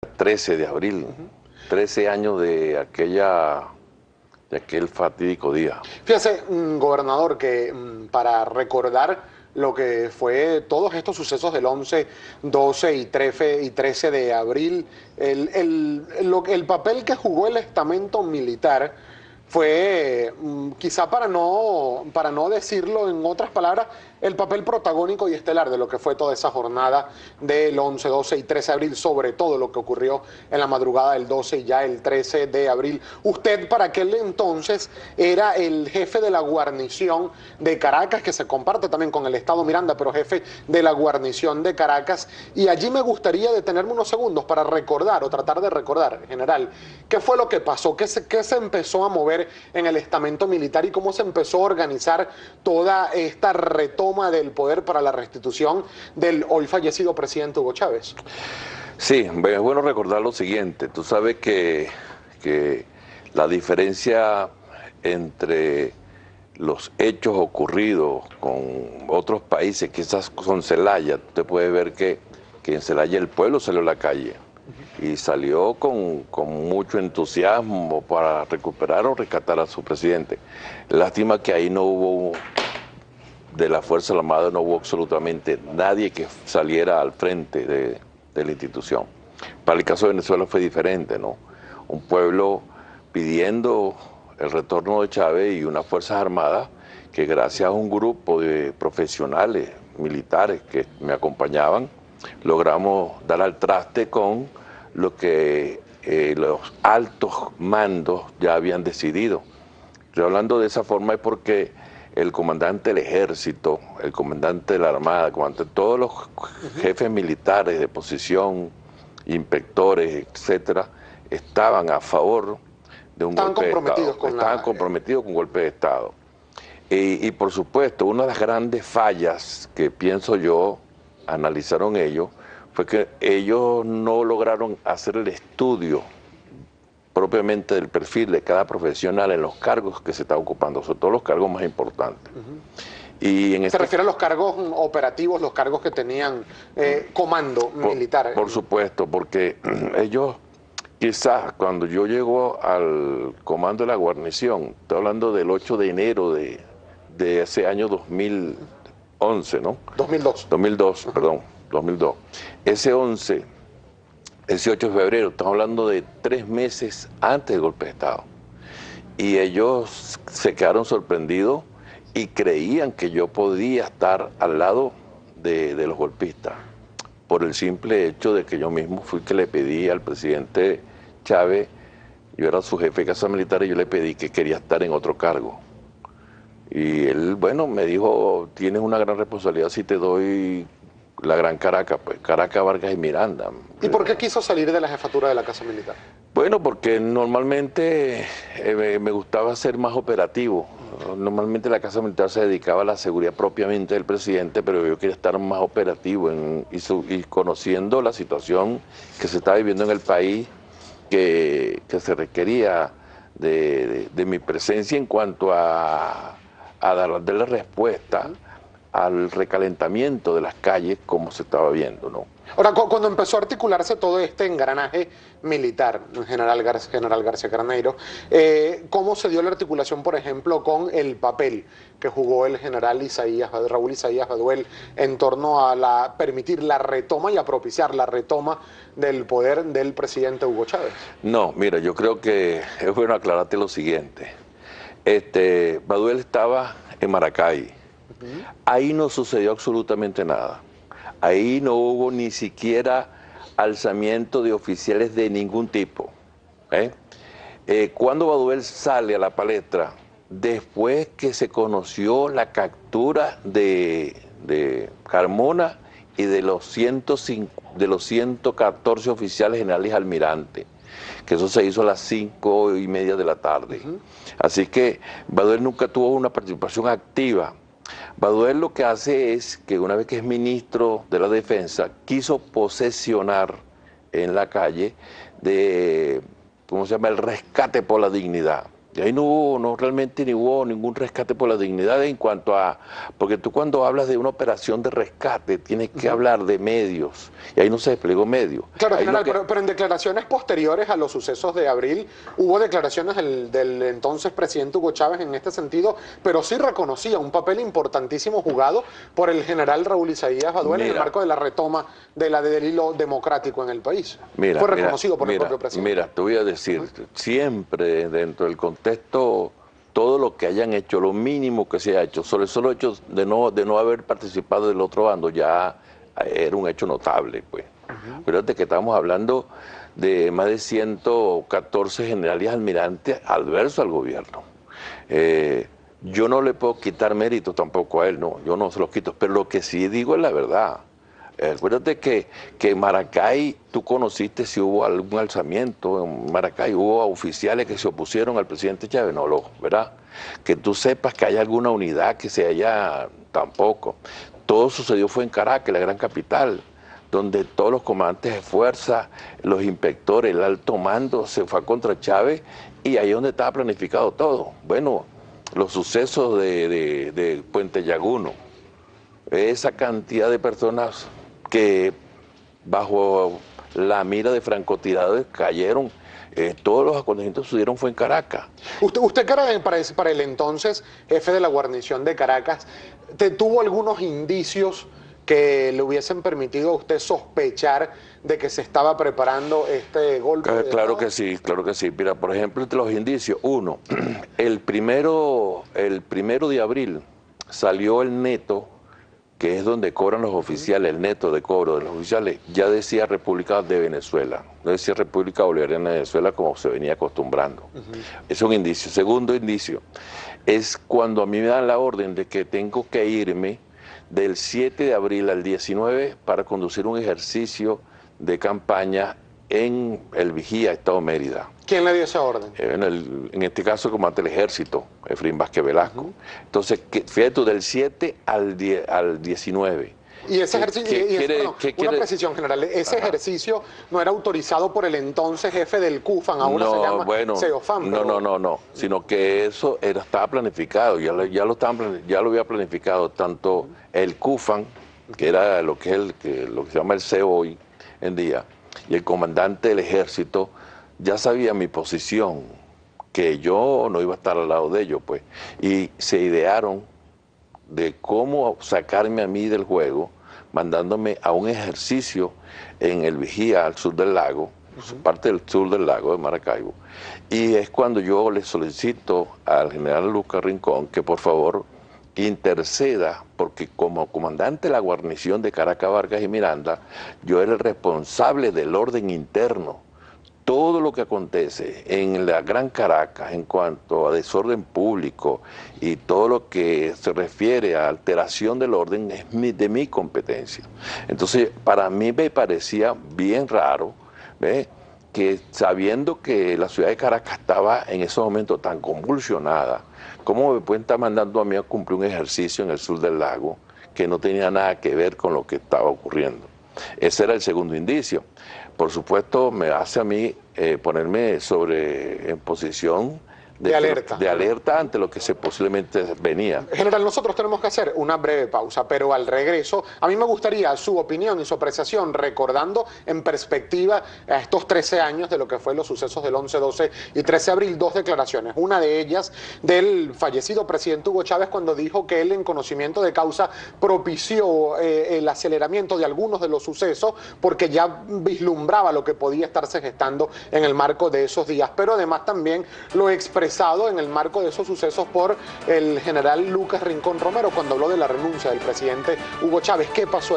13 de abril, 13 años de aquel fatídico día. Fíjese, gobernador, que para recordar lo que fue todos estos sucesos del 11, 12 y 13 de abril, el papel que jugó el estamento militar fue, quizá para no decirlo en otras palabras, el papel protagónico y estelar de lo que fue toda esa jornada del 11, 12 y 13 de abril, sobre todo lo que ocurrió en la madrugada del 12 y ya el 13 de abril. Usted para aquel entonces era el jefe de la guarnición de Caracas, que se comparte también con el Estado Miranda, pero jefe de la guarnición de Caracas, y allí me gustaría detenerme unos segundos para recordar o tratar de recordar, general, qué fue lo que pasó, qué se empezó a mover en el estamento militar y cómo se empezó a organizar toda esta retoma del poder para la restitución del hoy fallecido presidente Hugo Chávez. Sí, es bueno recordar lo siguiente. Tú sabes que la diferencia entre los hechos ocurridos con otros países, quizás con Celaya, te puedes ver que en Celaya el pueblo salió a la calle y salió con mucho entusiasmo para recuperar o rescatar a su presidente. Lástima que ahí no hubo, de la Fuerza Armada no hubo absolutamente nadie que saliera al frente de la institución. Para el caso de Venezuela fue diferente, ¿no? Un pueblo pidiendo el retorno de Chávez y unas Fuerzas Armadas que gracias a un grupo de profesionales militares que me acompañaban, logramos dar al traste con lo que los altos mandos ya habían decidido. Estoy hablando de esa forma es porque el comandante del ejército, el comandante de la armada, todos los jefes militares de posición, inspectores, etcétera, estaban a favor de un golpe de Estado. Estaban comprometidos con un golpe de Estado. Y por supuesto, una de las grandes fallas que pienso yo, analizaron ellos, fue que ellos no lograron hacer el estudio propiamente del perfil de cada profesional en los cargos que se está ocupando, sobre todo los cargos más importantes. Y ¿Se refiere a los cargos operativos, los cargos que tenían comando militar? Por supuesto, porque ellos, quizás cuando yo llego al comando de la guarnición, estoy hablando del 8 de enero de ese año 2011, ¿no? 2002. 2002, perdón, 2002. Ese 8 de febrero, estamos hablando de 3 meses antes del golpe de Estado. Y ellos se quedaron sorprendidos y creían que yo podía estar al lado de los golpistas, por el simple hecho de que yo mismo fui que le pedí al presidente Chávez, yo era su jefe de casa militar y yo le pedí que quería estar en otro cargo. Y él, bueno, me dijo, tienes una gran responsabilidad si te doy la Gran Caracas, pues Caracas, Vargas y Miranda. ¿Y por qué quiso salir de la jefatura de la Casa Militar? Bueno, porque normalmente me gustaba ser más operativo. Normalmente la Casa Militar se dedicaba a la seguridad propiamente del presidente, pero yo quería estar más operativo y conociendo la situación que se está viviendo en el país, que se requería de mi presencia en cuanto a darle respuesta al recalentamiento de las calles como se estaba viendo, ¿no? Ahora, cuando empezó a articularse todo este engranaje militar, General García Carneiro, ¿cómo se dio la articulación, por ejemplo, con el papel que jugó el general Raúl Isaías Baduel en torno a permitir la retoma y a propiciar la retoma del poder del presidente Hugo Chávez? No, mira, yo creo que es bueno aclararte lo siguiente. Baduel estaba en Maracay. Ahí no sucedió absolutamente nada. Ahí no hubo ni siquiera alzamiento de oficiales de ningún tipo. Cuando Baduel sale a la palestra, después que se conoció la captura de Carmona y de los 114 oficiales generales almirantes, que eso se hizo a las 5:30 de la tarde. Así que Baduel nunca tuvo una participación activa. Baduel lo que hace es que una vez que es ministro de la Defensa, quiso posesionar en la calle de, ¿cómo se llama?, el rescate por la dignidad. Y ahí realmente ni hubo ningún rescate por la dignidad en cuanto a, porque tú cuando hablas de una operación de rescate tienes que hablar de medios, y ahí no se desplegó medio. Claro, Ahí general, pero en declaraciones posteriores a los sucesos de abril, hubo declaraciones del entonces presidente Hugo Chávez en este sentido, pero sí reconocía un papel importantísimo jugado por el general Raúl Isaías Baduel en el marco de la retoma del hilo democrático en el país. Fue reconocido por el propio presidente. Mira, te voy a decir, siempre dentro del contexto, todo lo que hayan hecho, lo mínimo que se ha hecho, sobre el solo hecho de no haber participado del otro bando, ya era un hecho notable, pues. Fíjate que estamos hablando de más de 114 generales y almirantes adversos al gobierno. Yo no le puedo quitar mérito tampoco a él, no, yo no se los quito, pero lo que sí digo es la verdad. Acuérdate que en Maracay tú conociste si hubo algún alzamiento, en Maracay hubo oficiales que se opusieron al presidente Chávez, no, ¿verdad? Que tú sepas que hay alguna unidad que se haya, tampoco. Todo sucedió fue en Caracas, la gran capital, donde todos los comandantes de fuerza, los inspectores, el alto mando se fue contra Chávez y ahí es donde estaba planificado todo. Bueno, los sucesos de Puente Llaguno, esa cantidad de personas que bajo la mira de francotiradores cayeron, todos los acontecimientos que sucedieron fue en Caracas. Usted para el entonces jefe de la guarnición de Caracas, ¿tuvo algunos indicios que le hubiesen permitido a usted sospechar de que se estaba preparando este golpe? Claro que sí, claro que sí. Mira, por ejemplo, entre los indicios, uno, el primero de abril salió el neto, que es donde cobran los oficiales, el neto de cobro de los oficiales, ya decía República de Venezuela, no decía República Bolivariana de Venezuela como se venía acostumbrando. Es un indicio. Segundo indicio, es cuando a mí me dan la orden de que tengo que irme del 7 de abril al 19 para conducir un ejercicio de campaña en el Vigía, Estado Mérida. ¿Quién le dio esa orden? En este caso, el comandante del ejército, Efraín Vázquez Velasco. Entonces, fíjate tú, del 7 al 19. Y ese ejercicio, una precisión general, ese ejercicio no era autorizado por el entonces jefe del CUFAN, ahora se llama CEOFAN. No, sino que eso estaba planificado, ya lo había planificado tanto el CUFAN, que era lo que se llama el CEO hoy en día, y el comandante del ejército ya sabía mi posición, que yo no iba a estar al lado de ellos, pues, y se idearon de cómo sacarme a mí del juego, mandándome a un ejercicio en el Vigía, al sur del lago, parte del sur del lago de Maracaibo, y es cuando yo le solicito al general Lucas Rincón que por favor interceda, porque como comandante de la guarnición de Caracas, Vargas y Miranda, yo era el responsable del orden interno. Todo lo que acontece en la Gran Caracas en cuanto a desorden público y todo lo que se refiere a alteración del orden es de mi competencia. Entonces, para mí me parecía bien raro, ¿ve?, que sabiendo que la ciudad de Caracas estaba en esos momentos tan convulsionada, ¿cómo me pueden estar mandando a mí a cumplir un ejercicio en el sur del lago que no tenía nada que ver con lo que estaba ocurriendo? Ese era el segundo indicio. Por supuesto, me hace a mí ponerme en posición de alerta ante lo que posiblemente venía. General, nosotros tenemos que hacer una breve pausa, pero al regreso, a mí me gustaría su opinión y su apreciación, recordando en perspectiva a estos 13 años de lo que fue los sucesos del 11, 12 y 13 de abril, dos declaraciones. Una de ellas del fallecido presidente Hugo Chávez, cuando dijo que él, en conocimiento de causa, propició el aceleramiento de algunos de los sucesos porque ya vislumbraba lo que podía estarse gestando en el marco de esos días, pero además también lo expresó en el marco de esos sucesos por el general Lucas Rincón Romero cuando habló de la renuncia del presidente Hugo Chávez. ¿Qué pasó?